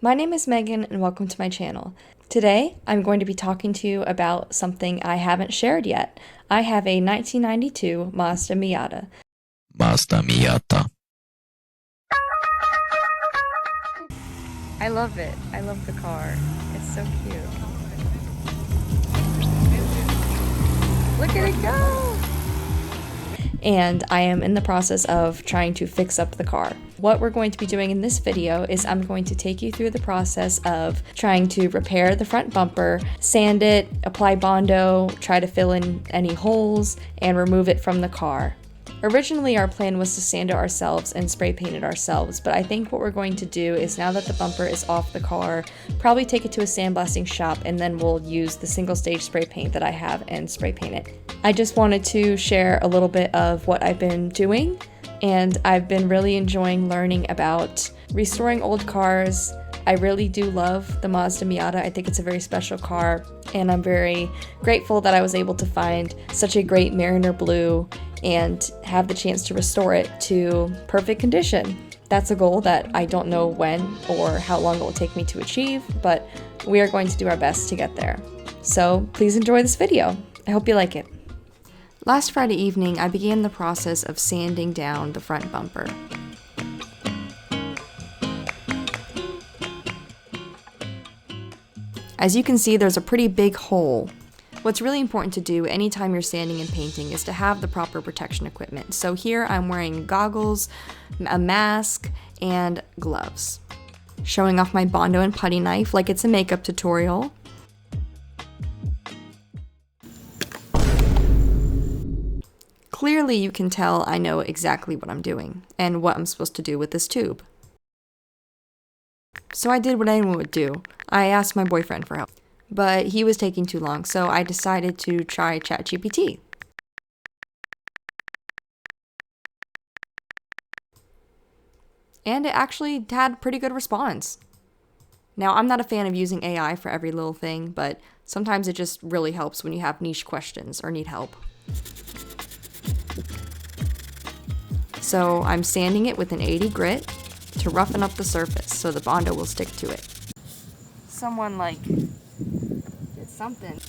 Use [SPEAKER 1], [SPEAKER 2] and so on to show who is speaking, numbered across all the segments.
[SPEAKER 1] My name is Megan and welcome to my channel. Today, I'm going to be talking to you about something I haven't shared yet. I have a 1992 Mazda Miata.
[SPEAKER 2] Mazda Miata.
[SPEAKER 1] I love it. I love the car. It's so cute. Look at it go! And I am in the process of trying to fix up the car. What we're going to be doing in this video is I'm going to take you through the process of trying to repair the front bumper, sand it, apply Bondo, try to fill in any holes, and remove it from the car. Originally, our plan was to sand it ourselves and spray paint it ourselves, but I think what we're going to do is, now that the bumper is off the car, probably take it to a sandblasting shop and then we'll use the single stage spray paint that I have and spray paint it. I just wanted to share a little bit of what I've been doing, and I've been really enjoying learning about restoring old cars. I really do love the Mazda Miata. I think it's a very special car, and I'm very grateful that I was able to find such a great Mariner Blue and have the chance to restore it to perfect condition. That's a goal that I don't know when or how long it will take me to achieve, but we are going to do our best to get there. So please enjoy this video. I hope you like it. Last Friday evening, I began the process of sanding down the front bumper. As you can see, there's a pretty big hole. What's really important to do anytime you're sanding and painting is to have the proper protection equipment. So here I'm wearing goggles, a mask, and gloves. Showing off my Bondo and putty knife like it's a makeup tutorial. Clearly you can tell I know exactly what I'm doing and what I'm supposed to do with this tube. So I did what anyone would do. I asked my boyfriend for help, but he was taking too long, so I decided to try ChatGPT. And it actually had pretty good response. Now, I'm not a fan of using AI for every little thing, but sometimes it just really helps when you have niche questions or need help. So I'm sanding it with an 80 grit to roughen up the surface so the Bondo will stick to it. Someone did something.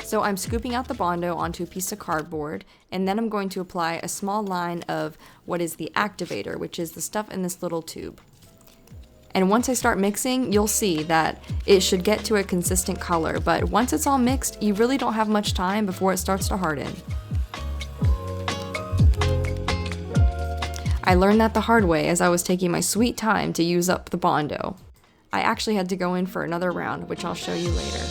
[SPEAKER 1] So I'm scooping out the Bondo onto a piece of cardboard, and then I'm going to apply a small line of what is the activator, which is the stuff in this little tube. And once I start mixing, you'll see that it should get to a consistent color, but once it's all mixed, you really don't have much time before it starts to harden. I learned that the hard way as I was taking my sweet time to use up the Bondo. I actually had to go in for another round, which I'll show you later.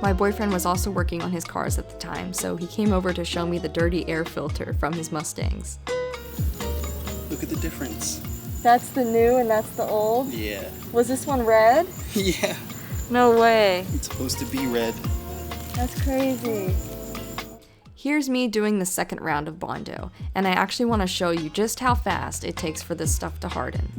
[SPEAKER 1] My boyfriend was also working on his cars at the time, so he came over to show me the dirty air filter from his Mustangs.
[SPEAKER 3] Look at the difference.
[SPEAKER 1] That's the new and that's the old?
[SPEAKER 3] Yeah.
[SPEAKER 1] Was this one red?
[SPEAKER 3] Yeah.
[SPEAKER 1] No way.
[SPEAKER 3] It's supposed to be red.
[SPEAKER 1] That's crazy. Here's me doing the second round of Bondo, and I actually want to show you just how fast it takes for this stuff to harden.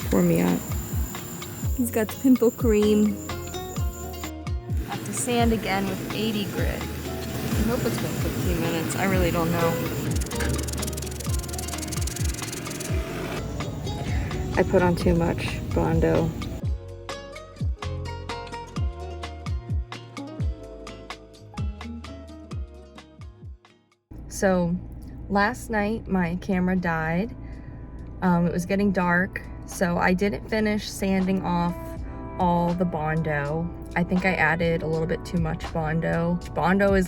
[SPEAKER 1] Pour me out. He's got the pimple cream. Have to sand again with 80 grit. I hope it's been 15 minutes. I really don't know. I put on too much Bondo. So last night my camera died. It was getting dark. So I didn't finish sanding off all the Bondo. I think I added a little bit too much Bondo. Bondo is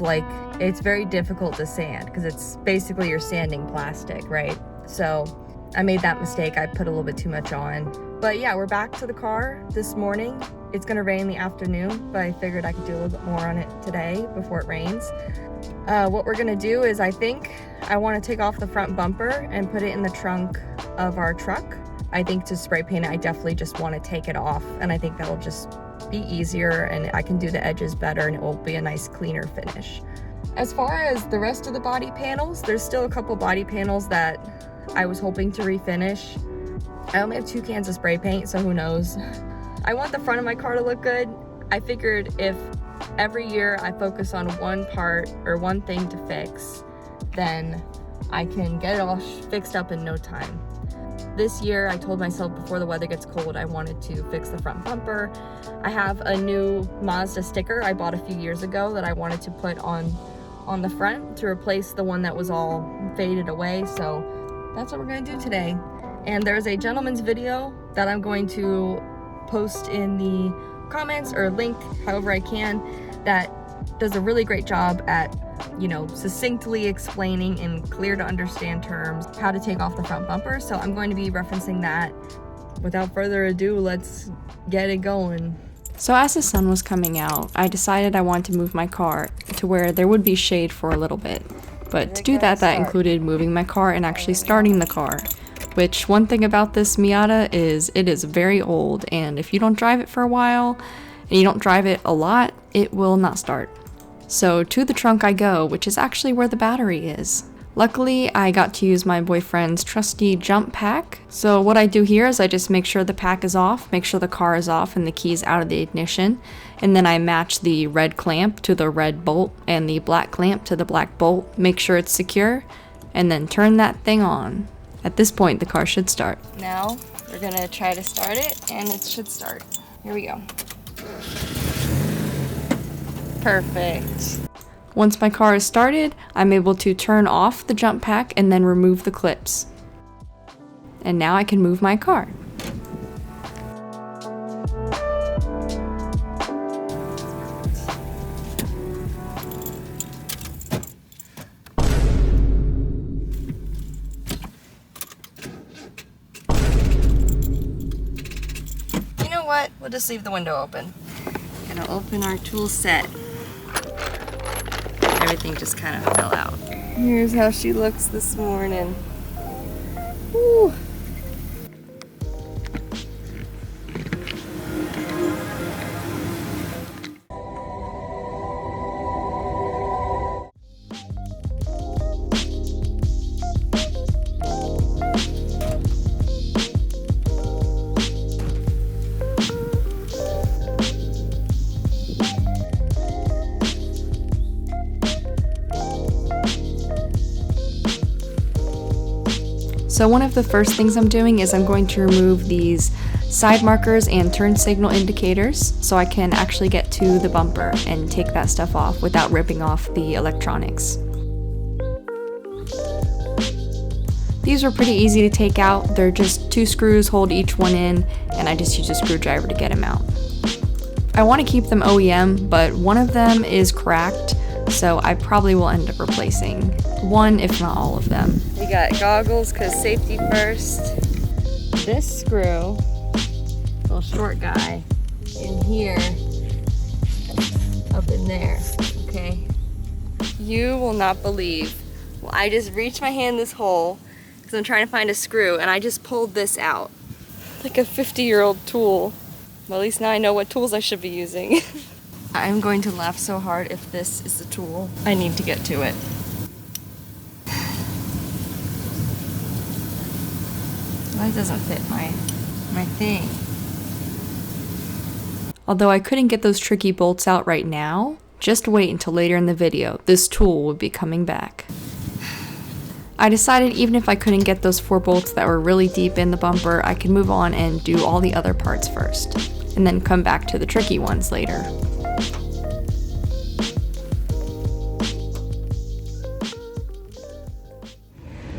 [SPEAKER 1] it's very difficult to sand because it's basically you're sanding plastic, right? So I made that mistake. I put a little bit too much on. But yeah, we're back to the car this morning. It's gonna rain in the afternoon, but I figured I could do a little bit more on it today before it rains. What we're gonna do is I think I wanna take off the front bumper and put it in the trunk of our truck. I think to spray paint it, I definitely just wanna take it off, and I think that'll just be easier and I can do the edges better and it will be a nice cleaner finish. As far as the rest of the body panels, there's still a couple body panels that I was hoping to refinish. I only have 2 cans of spray paint, so who knows. I want the front of my car to look good. I figured if every year I focus on one part or one thing to fix, then I can get it all fixed up in no time. This year, I told myself before the weather gets cold, I wanted to fix the front bumper. I have a new Mazda sticker I bought a few years ago that I wanted to put on the front to replace the one that was all faded away. So that's what we're gonna do today. And there's a gentleman's video that I'm going to post in the comments or link however I can that does a really great job at, you know, succinctly explaining in clear to understand terms how to take off the front bumper. So I'm going to be referencing that. Without further ado, let's get it going. So as the sun was coming out, I decided I wanted to move my car to where there would be shade for a little bit. But to do that, that included moving my car and actually starting the car. Which, one thing about this Miata is it is very old, and if you don't drive it for a while, and you don't drive it a lot, it will not start. So to the trunk I go, which is actually where the battery is. Luckily, I got to use my boyfriend's trusty jump pack. So what I do here is I just make sure the pack is off, make sure the car is off and the key's out of the ignition, and then I match the red clamp to the red bolt and the black clamp to the black bolt, make sure it's secure, and then turn that thing on. At this point, the car should start. Now, we're gonna try to start it, and it should start. Here we go. Perfect. Once my car is started, I'm able to turn off the jump pack and then remove the clips. And now I can move my car. You know what? We'll just leave the window open. Gonna open our tool set. Everything just kind of fell out. Here's how she looks this morning. Woo. So one of the first things I'm doing is I'm going to remove these side markers and turn signal indicators so I can actually get to the bumper and take that stuff off without ripping off the electronics. These were pretty easy to take out. They're just 2 screws, hold each one in, and I just use a screwdriver to get them out. I want to keep them OEM, but one of them is cracked, so I probably will end up replacing one, if not all of them. We got goggles, because safety first. This screw, little short guy, in here, up in there, okay? You will not believe. Well, I just reached my hand this hole, because I'm trying to find a screw, and I just pulled this out. Like a 50-year-old tool. Well, at least now I know what tools I should be using. I'm going to laugh so hard if this is the tool. I need to get to it. Well, it doesn't fit my thing. Although I couldn't get those tricky bolts out right now, just wait until later in the video. This tool would be coming back. I decided even if I couldn't get those 4 bolts that were really deep in the bumper, I could move on and do all the other parts first, and then come back to the tricky ones later.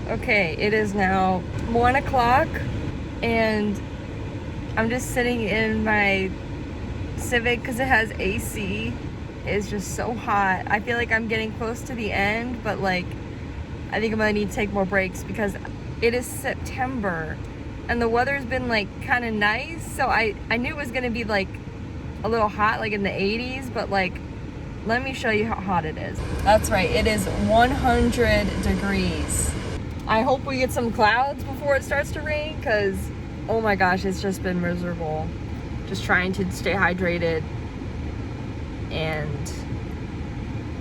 [SPEAKER 1] Okay, it is now 1 o'clock and I'm just sitting in my Civic because it has AC. It's just so hot. I feel like I'm getting close to the end, but like I think I'm gonna need to take more breaks because It is September and the weather's been like kind of nice, so I knew it was gonna be like a little hot, like in the 80s, but like, let me show you how hot it is. That's right, it is 100 degrees. I hope we get some clouds before it starts to rain, because oh my gosh, it's just been miserable. Just trying to stay hydrated and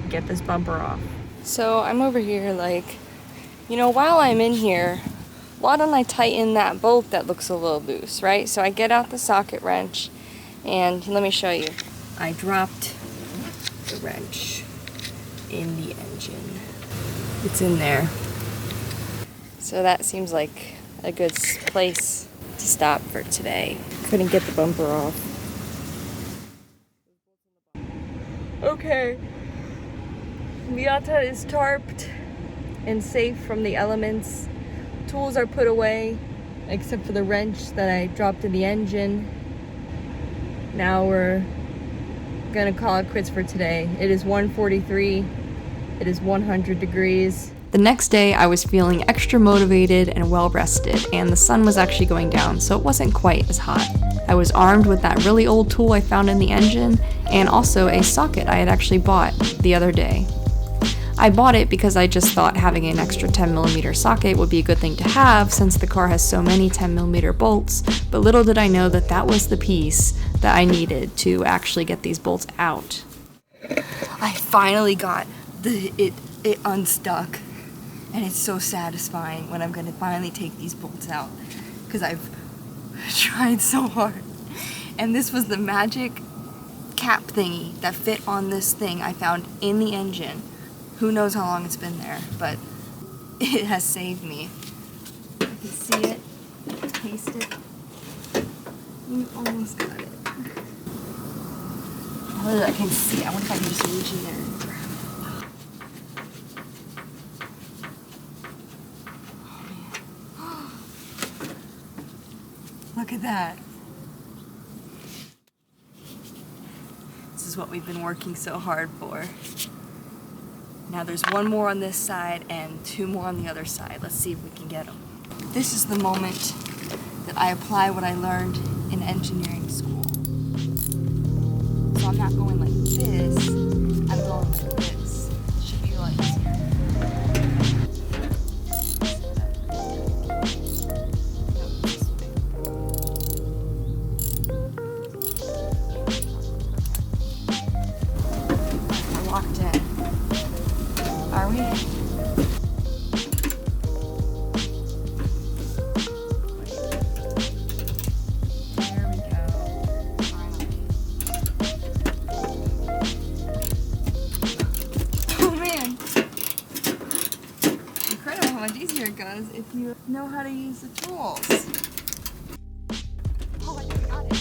[SPEAKER 1] get this bumper off. So I'm over here like, you know, while I'm in here, why don't I tighten that bolt that looks a little loose, right? So I get out the socket wrench and let me show you. I dropped the wrench in the engine. It's in there. So that seems like a good place to stop for today. Couldn't get the bumper off. Okay. Miata is tarped and safe from the elements. Tools are put away, except for the wrench that I dropped in the engine. Now we're gonna call it quits for today. It is 1:43. It is 100 degrees. The next day I was feeling extra motivated and well rested, and the sun was actually going down, so it wasn't quite as hot. I was armed with that really old tool I found in the engine, and also a socket I had actually bought the other day. I bought it because I just thought having an extra 10mm socket would be a good thing to have since the car has so many 10mm bolts, but little did I know that that was the piece that I needed to actually get these bolts out. I finally got it unstuck, and it's so satisfying when I'm going to finally take these bolts out because I've tried so hard. And this was the magic cap thingy that fit on this thing I found in the engine. Who knows how long it's been there, but it has saved me. You can see it, taste it. You almost got it. Oh, I can see it. I wonder if I can just reach in there and grab it. Oh man. Look at that. This is what we've been working so hard for. Now there's one more on this side and two more on the other side. Let's see if we can get them. This is the moment that I apply what I learned in engineering school. So I'm not going like this, I'm going like this. It should be a lot easier. We're locked in. Are we? There we go. Finally. Oh man! Incredible how much easier it goes if you know how to use the tools. Oh, I think we got it.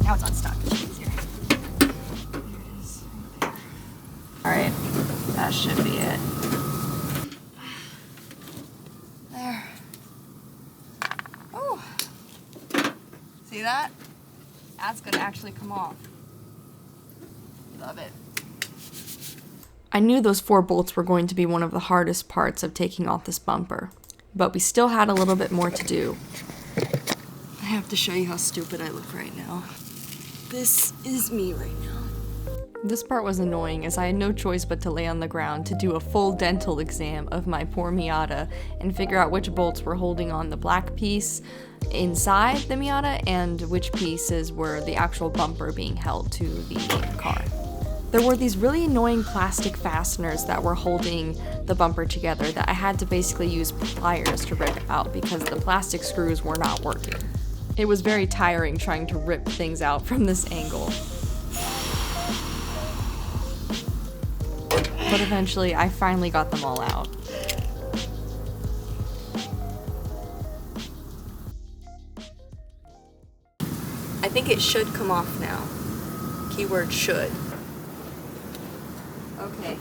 [SPEAKER 1] Now it's unstuck. It's easier. Alright, that should be it. There. Oh! See that? That's gonna actually come off. Love it. I knew those 4 bolts were going to be one of the hardest parts of taking off this bumper, but we still had a little bit more to do. I have to show you how stupid I look right now. This is me right now. This part was annoying as I had no choice but to lay on the ground to do a full dental exam of my poor Miata and figure out which bolts were holding on the black piece inside the Miata and which pieces were the actual bumper being held to the car. There were these really annoying plastic fasteners that were holding the bumper together that I had to basically use pliers to rip out because the plastic screws were not working. It was very tiring trying to rip things out from this angle. But eventually, I finally got them all out. I think it should come off now. Keyword should. Okay.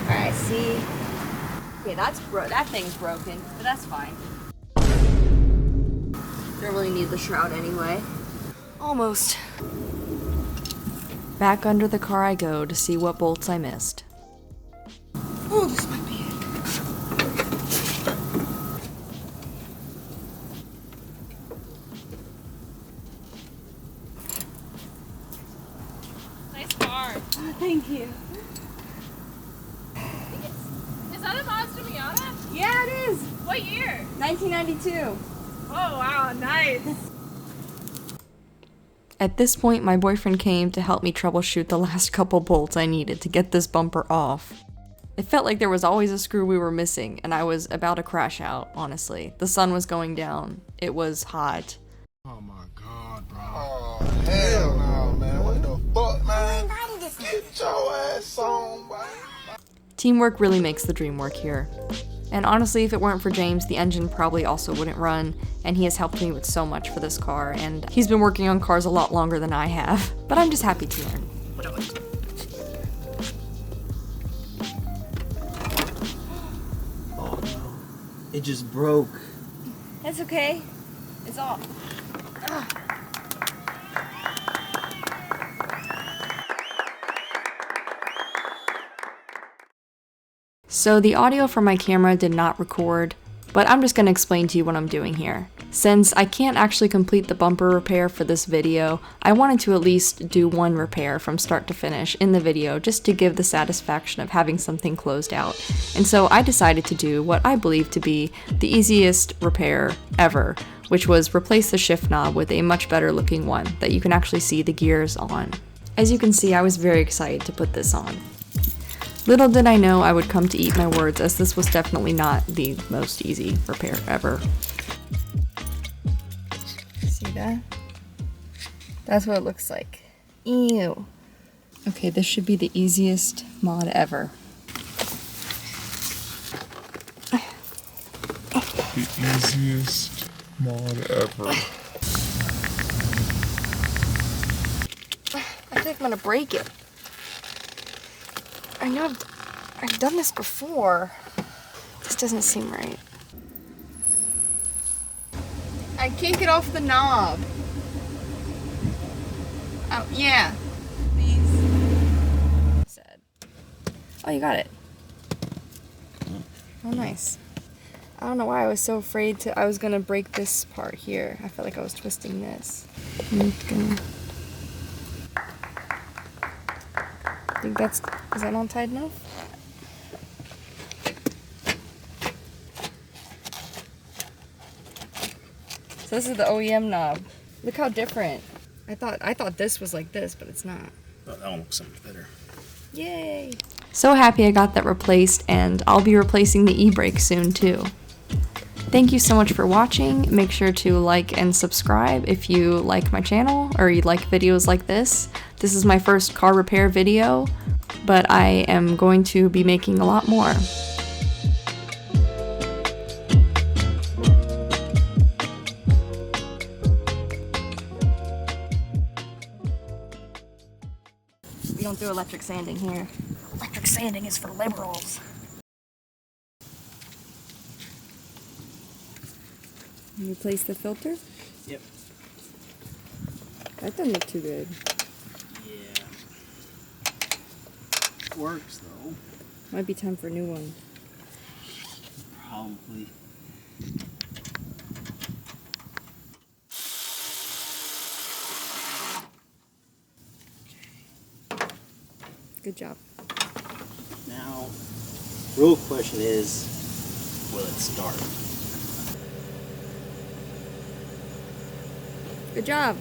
[SPEAKER 1] Alright, see? Okay, that thing's broken, but that's fine. Don't really need the shroud anyway. Almost. Back under the car I go to see what bolts I missed. Oh, this might be it.
[SPEAKER 4] Nice car.
[SPEAKER 1] Oh, thank you.
[SPEAKER 4] Is that a Mazda Miata?
[SPEAKER 1] Yeah, it is.
[SPEAKER 4] What year?
[SPEAKER 1] 1992.
[SPEAKER 4] Oh wow, nice.
[SPEAKER 1] At this point, my boyfriend came to help me troubleshoot the last couple bolts I needed to get this bumper off. It felt like there was always a screw we were missing, and I was about to crash out, honestly. The sun was going down. It was hot.
[SPEAKER 5] Oh my god, bro. Oh, hell no, man. What the fuck, man? Get your ass on, man.
[SPEAKER 1] Teamwork really makes the dream work here. And honestly, if it weren't for James, the engine probably also wouldn't run, and he has helped me with so much for this car, and he's been working on cars a lot longer than I have. But I'm just happy to learn.
[SPEAKER 6] Oh no. It just broke.
[SPEAKER 1] That's okay. It's off. So the audio from my camera did not record, but I'm just going to explain to you what I'm doing here. Since I can't actually complete the bumper repair for this video, I wanted to at least do one repair from start to finish in the video just to give the satisfaction of having something closed out. And so I decided to do what I believe to be the easiest repair ever, which was replace the shift knob with a much better looking one that you can actually see the gears on. As you can see, I was very excited to put this on. Little did I know I would come to eat my words, as this was definitely not the most easy repair ever. See that? That's what it looks like. Ew. Okay, this should be the easiest mod ever.
[SPEAKER 5] The easiest mod ever.
[SPEAKER 1] I think I'm gonna break it. I know I've done this before. This doesn't seem right. I can't get off the knob. Oh, yeah. Please. Sad. Oh, you got it. Oh, nice. I don't know why I was so afraid I was gonna break this part here. I felt like I was twisting this. I'm gonna... Is that not tight enough? So this is the OEM knob. Look how different. I thought this was like this, but it's not.
[SPEAKER 3] Oh, that one looks so much better.
[SPEAKER 1] Yay! So happy I got that replaced, and I'll be replacing the e-brake soon too. Thank you so much for watching. Make sure to like and subscribe if you like my channel or you like videos like this. This is my first car repair video, but I am going to be making a lot more. We don't do electric sanding here. Electric sanding is for liberals. Replace the filter?
[SPEAKER 3] Yep.
[SPEAKER 1] That doesn't look too good.
[SPEAKER 3] Yeah. Works though.
[SPEAKER 1] Might be time for a new one.
[SPEAKER 3] Probably.
[SPEAKER 1] Good job.
[SPEAKER 3] Now, real question is, will it start?
[SPEAKER 1] Good job.